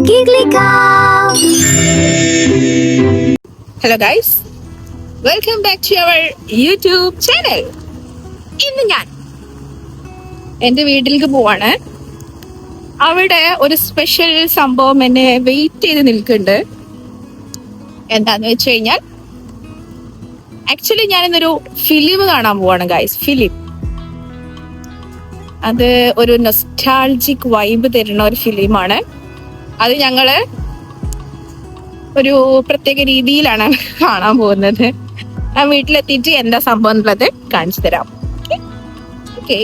Giggly Cow. Hello guys, welcome back to our YouTube channel. ഇന്ന് ഞാൻ എൻ്റെ വീട്ടിലേക്ക് പോവാണ്. അവിടെ ഒരു സ്പെഷ്യൽ സംഭവം എന്നെ വെയിറ്റ് ചെയ്ത് നിൽക്കുന്നുണ്ട്. എന്താന്ന് വെച്ച് കഴിഞ്ഞാൽ ആക്ച്വലി ഞാൻ ഇന്നൊരു ഫിലിം കാണാൻ പോവാണ് ഗൈസ്. ഫിലിം അത് ഒരു നൊസ്റ്റാൾജിക് വൈബ് തരുന്ന ഒരു ഫിലിമാണ്. അത് ഞങ്ങള് ഒരു പ്രത്യേക രീതിയിലാണ് കാണാൻ പോകുന്നത്. ഞാൻ വീട്ടിലെത്തിയിട്ട് എന്താ സംഭവം എന്നുള്ളത് കാണിച്ചു തരാം. ഓക്കെ,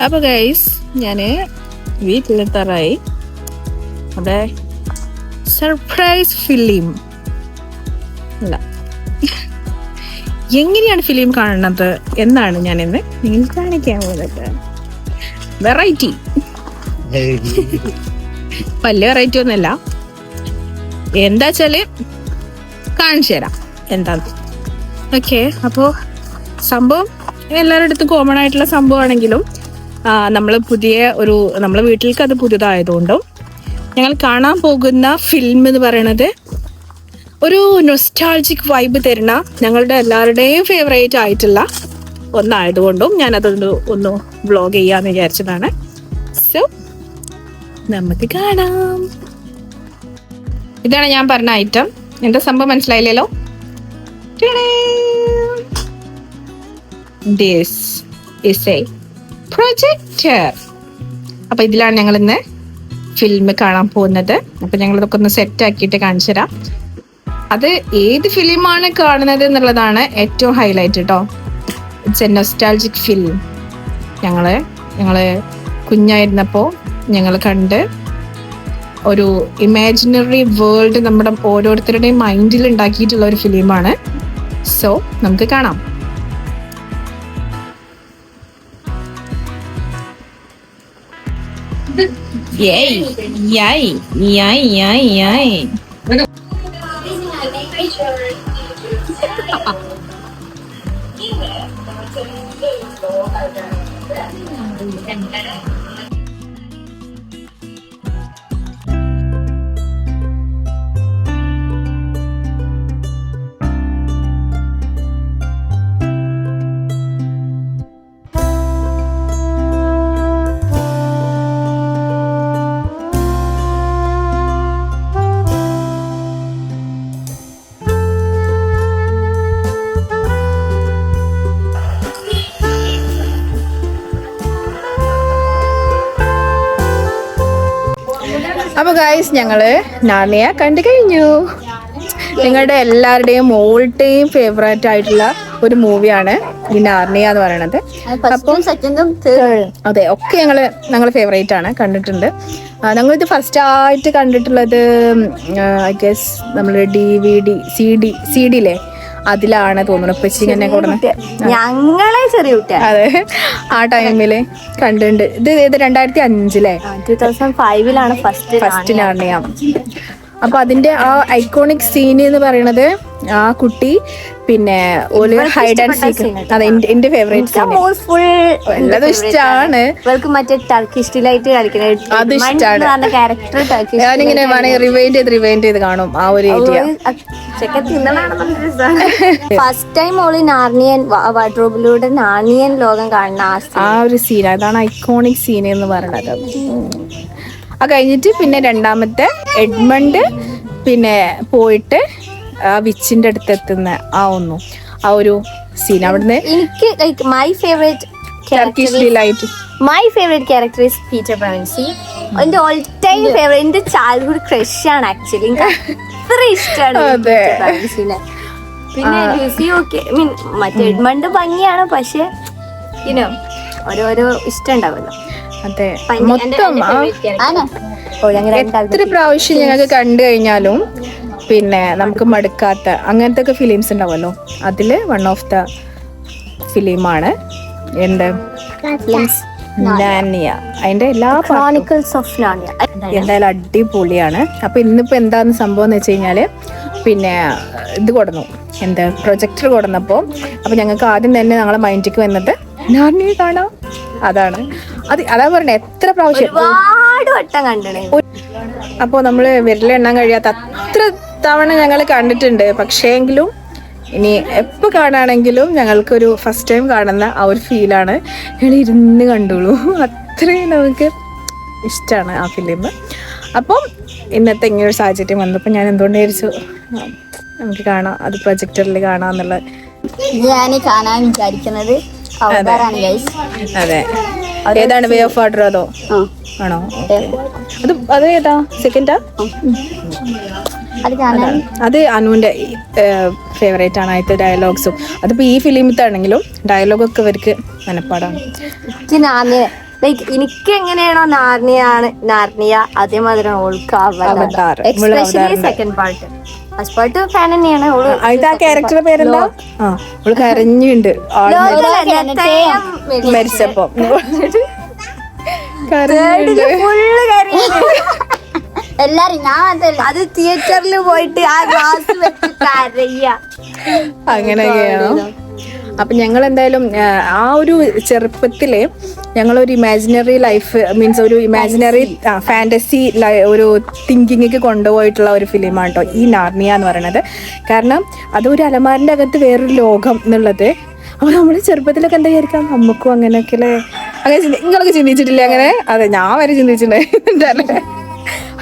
അപ്പൊ ഗൈസ് ഞാന് വീട്ടിലെത്താറായി. അതെ, സർപ്രൈസ് ഫിലിം അല്ല, എങ്ങനെയാണ് ഫിലിം കാണുന്നത് എന്നാണ് ഞാൻ ഇന്ന് നിങ്ങൾക്ക് കാണിക്കാൻ പോകുന്നത്. വെറൈറ്റി വലിയ വെറൈറ്റി ഒന്നുമല്ല, എന്താ വെച്ചാല് കാണിച്ചു തരാം എന്താന്ന്. ഓക്കെ, അപ്പോ സംഭവം എല്ലാവരുടെ അടുത്തും കോമൺ ആയിട്ടുള്ള സംഭവമാണെങ്കിലും നമ്മളെ വീട്ടിലേക്ക് അത് പുതിയതായതുകൊണ്ടും ഞങ്ങൾ കാണാൻ പോകുന്ന ഫിലിം എന്ന് പറയണത് ഒരു നൊസ്റ്റാൾജിക് വൈബ് തരുന്ന ഞങ്ങളുടെ എല്ലാവരുടെയും ഫേവറേറ്റ് ആയിട്ടുള്ള ഒന്നായതുകൊണ്ടും ഞാനതൊന്ന് വ്ളോഗ് ചെയ്യാന്ന് വിചാരിച്ചതാണ്. സോ നമുക്ക് കാണാം. ഇതാണ് ഞാൻ പറഞ്ഞ ഐറ്റം. എന്താ സംഭവം മനസ്സിലായില്ലല്ലോ? This is a projector. അപ്പൊ ഇതിലാണ് ഞങ്ങൾ ഇന്ന് ഫിലിം കാണാൻ പോകുന്നത്. അപ്പൊ ഞങ്ങളിതൊക്കെ ഒന്ന് സെറ്റ് ആക്കിയിട്ട് കാണിച്ചു തരാം. അത് ഏത് ഫിലിമാണ് കാണുന്നത് എന്നുള്ളതാണ് ഏറ്റവും ഹൈലൈറ്റ് കേട്ടോ. It's A nostalgic film. ഞങ്ങള് കുഞ്ഞായിരുന്നപ്പോ ഞങ്ങൾ കണ്ട് ഒരു ഇമാജിനറി വേൾഡ് നമ്മുടെ ഓരോരുത്തരുടെയും മൈൻഡിൽ ഉണ്ടാക്കിയിട്ടുള്ള ഒരു ഫിലിമാണ്. സോ നമുക്ക് കാണാം. അപ്പൊ ഗൈസ്, ഞങ്ങള് നാർണിയ കണ്ടു കഴിഞ്ഞു. നിങ്ങളുടെ എല്ലാവരുടെയും ഓൾ ടൈം ഫേവറേറ്റ് ആയിട്ടുള്ള ഒരു മൂവിയാണ് ഈ നാർണിയ എന്ന് പറയുന്നത്. അപ്പം അതെ, ഒക്കെ ഞങ്ങൾ ഫേവറേറ്റ് ആണ്, കണ്ടിട്ടുണ്ട്. ഞങ്ങളിത് ഫസ്റ്റ് ആയിട്ട് കണ്ടിട്ടുള്ളത് ഐ ഗസ് നമ്മള് DVD CD അതിലാണ് തോന്നുന്നു. ഇങ്ങനെ ഞങ്ങളെ ചെറിയ കുട്ടിയാ. അതെ, ആ ടൈമില് കണ്ടിട്ടുണ്ട്. ഇത് 2005 2005 ഫസ്റ്റ് നാർണിയ. അപ്പൊ അതിന്റെ ആ ഐക്കോണിക് സീൻ എന്ന് പറയുന്നത് ആ കുട്ടി പിന്നെ ഹൈഡ് ആൻഡ് സീക്ക്. അതെ, എന്റെ ഫേവറേറ്റ് സീൻ. എല്ലാതും ഇഷ്ടമാണ്. അത് ഇഷ്ടമാണ്. ഞാനിങ്ങനെ വേണമെങ്കിൽ റിവൈൻഡ് ചെയ്ത് കാണും ആ ഒരു ഏരിയ. ഫസ്റ്റ് ടൈം ഓള് നാർണിയൻ വാർഡ്രോബിലൂടെ നാർണിയൻ ലോകം കാണുന്ന ആ ഒരു സീൻ, അതാണ് ഐക്കോണിക് സീൻ എന്ന് പറയുന്നത്. അത് കഴിഞ്ഞിട്ട് പിന്നെ രണ്ടാമത്തെ എഡ്മണ്ട് പിന്നെ പോയിട്ട് ആ വിച്ചിന്റെ അടുത്ത് എത്തുന്ന ആ ഒരു സീൻ. അവിടുന്ന് എനിക്ക് my favourite character is Peter Pevensie. എന്റെ ഓൾ ടൈം ഫേവറേറ്റ്, എന്റെ ചൈൽഡ്ഹുഡ് ക്രഷ് ആണ് ആക്ച്വലി. എനിക്ക് അത്ര ഇഷ്ടമാണ്. പിന്നെ ലുസി ഓക്കെ, മീൻ മറ്റേ എഡ്മണ്ട് ഭംഗിയാണ്, പക്ഷെ ഓരോരോ ഇഷ്ടം ഉണ്ടാവുമല്ലോ. അതെ, മൊത്തം എത്ര പ്രാവശ്യം ഞങ്ങൾക്ക് കണ്ടു കഴിഞ്ഞാലും പിന്നെ നമുക്ക് മടുക്കാത്ത അങ്ങനത്തെ ഒക്കെ ഫിലിംസ് ഉണ്ടാവുമല്ലോ. അതില് വൺ ഓഫ് ദ ഫിലിമാണ് എന്ത് നാർണിയ. അതിന്റെ എല്ലാ ക്രോണിക്കിൾസ് ഓഫ് നാർണിയ എന്തായാലും അടിപൊളിയാണ്. അപ്പൊ ഇന്നിപ്പോ എന്താന്ന് സംഭവം എന്ന് വെച്ച് കഴിഞ്ഞാല് പിന്നെ ഇത് കൊടുന്നു, പ്രൊജക്ടർ കൊടുന്നപ്പോ അപ്പൊ ഞങ്ങൾക്ക് ആദ്യം തന്നെ ഞങ്ങളെ മൈൻഡിലേക്ക് വന്നത് നാർണിയ കാണാം. അതാണ് പറഞ്ഞത്. എത്ര പ്രാവശ്യം വട്ടം കണ്ടണേ. അപ്പോൾ നമ്മൾ വിരലെണ്ണാൻ കഴിയാത്ത അത്ര തവണ ഞങ്ങൾ കണ്ടിട്ടുണ്ട്. പക്ഷേങ്കിലും ഇനി എപ്പോൾ കാണുകയാണെങ്കിലും ഞങ്ങൾക്കൊരു ഫസ്റ്റ് ടൈം കാണുന്ന ആ ഒരു ഫീലാണ്. ഞങ്ങൾ ഇരുന്ന് കണ്ടോളൂ, അത്രയും നമുക്ക് ഇഷ്ടമാണ് ആ ഫിലിം. അപ്പം ഇന്നത്തെ ഇങ്ങനെ ഒരു സാഹചര്യം വന്നപ്പോൾ ഞാൻ എന്തുകൊണ്ട് വിചാരിച്ചു നമുക്ക് കാണാം, അത് പ്രൊജക്ടറിൽ കാണാമെന്നുള്ളത്. ഞാൻ കാണാൻ വിചാരിക്കുന്നത് അവതാറാണ് ഗൈസ്. അതെ, ഏതാണ് വേ ഓഫ് വാട്ടർ അതോ ആണോ? അത് ഏതാ സെക്കൻഡാ? അത് അനുവിന്റെ ഫേവറേറ്റ് ആണ്. ആദ്യത്തെ ഡയലോഗ്സും അതിപ്പോ ഈ ഫിലിമിത്താണെങ്കിലും ഡയലോഗൊക്കെ ഇവർക്ക് മനപ്പാടാണ്. എനിക്ക് എങ്ങനെയാണോ നാർണിയ അതേമാതിരി ഓൾക്ക് Avatar, especially second part. First part fan തന്നെയാണ്. ആ ക്യാരക്ടറുടെ പേരെന്താ? അവള് കരഞ്ഞുണ്ട് മരിച്ചപ്പോ. എല്ലാരും ഞാൻ അത് തിയേറ്ററിൽ പോയിട്ട് ആ ഗ്ലാസ് വെച്ച് കരയ്യ. അങ്ങനെയൊക്കെയാണോ? അപ്പൊ ഞങ്ങൾ എന്തായാലും ആ ഒരു ചെറുപ്പത്തില് ഞങ്ങളൊരു ഇമാജിനറി ലൈഫ് മീൻസ് ഒരു ഇമാജിനറി ഫാന്റസി ഒരു തിങ്കിങ്ങിക്ക് കൊണ്ടുപോയിട്ടുള്ള ഒരു ഫിലിമാണ് കേട്ടോ ഈ നാർണിയ എന്ന് പറയുന്നത്. കാരണം അതൊരു അലമാരിന്റെ അകത്ത് വേറൊരു ലോകം എന്നുള്ളത്. അപ്പൊ നമ്മള് ചെറുപ്പത്തിലൊക്കെ എന്താ വിചാരിക്കാം, നമുക്കും അങ്ങനെയൊക്കെ അല്ലേ? അങ്ങനെ നിങ്ങളൊക്കെ ചിന്തിച്ചിട്ടില്ലേ അങ്ങനെ? അതെ, ഞാൻ വരെ ചിന്തിച്ചിട്ടുണ്ടായി.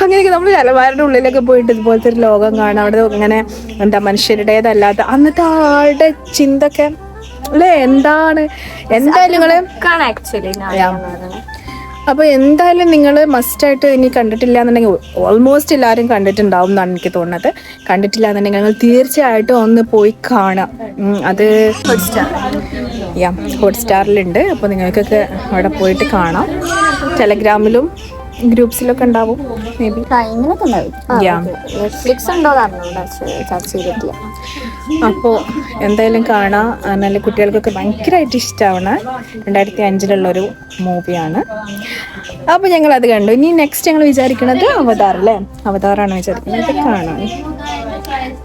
അങ്ങനെയൊക്കെ നമ്മൾ അലമാരുടെ ഉള്ളിലൊക്കെ പോയിട്ട് ഇതുപോലത്തെ ഒരു ലോകം കാണാം. അവിടെ ഇങ്ങനെ എന്താ മനുഷ്യരുടേതല്ലാത്ത അന്നത്തെ ആളുടെ ചിന്തൊക്കെ അല്ലേ എന്താണ്. എന്തായാലും നിങ്ങള് അപ്പൊ എന്തായാലും നിങ്ങൾ മസ്റ്റായിട്ട് ഇനി കണ്ടിട്ടില്ല എന്നുണ്ടെങ്കിൽ ഓൾമോസ്റ്റ് എല്ലാവരും കണ്ടിട്ടുണ്ടാവും എന്നാണ് എനിക്ക് തോന്നുന്നത്. കണ്ടിട്ടില്ല എന്നുണ്ടെങ്കിൽ നിങ്ങൾ തീർച്ചയായിട്ടും ഒന്ന് പോയി കാണാം. അത് ഹോട്ട്സ്റ്റാറിലുണ്ട്. അപ്പോൾ നിങ്ങൾക്കൊക്കെ അവിടെ പോയിട്ട് കാണാം. ടെലഗ്രാമിലും ഗ്രൂപ്പ്സിലൊക്കെ ഉണ്ടാവും മേ ബി. അപ്പോൾ എന്തായാലും കാണാം. നല്ല കുട്ടികൾക്കൊക്കെ ഭയങ്കരമായിട്ട് ഇഷ്ടമാവണ 2005 മൂവിയാണ്. അപ്പോൾ ഞങ്ങൾ അത് കണ്ടു. ഇനി നെക്സ്റ്റ് ഞങ്ങൾ വിചാരിക്കുന്നത് അവതാർ അല്ലേ? അവതാറാണ് വിചാരിക്കുന്നത് കാണാൻ.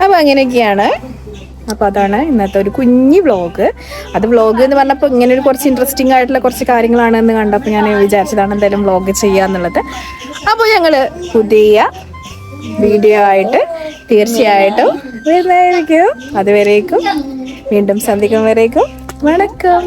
അപ്പോൾ അങ്ങനെയൊക്കെയാണ്. അപ്പോൾ അതാണ് ഇന്നത്തെ ഒരു കുഞ്ഞി വ്ളോഗ്. അത് വ്ളോഗ് എന്ന് പറഞ്ഞപ്പോൾ ഇങ്ങനെ ഒരു കുറച്ച് ഇൻട്രസ്റ്റിംഗ് ആയിട്ടുള്ള കുറച്ച് കാര്യങ്ങളാണെന്ന് കണ്ടപ്പോൾ ഞാൻ വിചാരിച്ചതാണ് എന്തായാലും വ്ളോഗ് ചെയ്യാന്നുള്ളത്. അപ്പോൾ ഞങ്ങൾ പുതിയ വീഡിയോ ആയിട്ട് തീർച്ചയായിട്ടും വരുന്നതായിരിക്കും. അതുവരേക്കും വീണ്ടും സന്ധിക്കും വരേക്കും വണക്കം.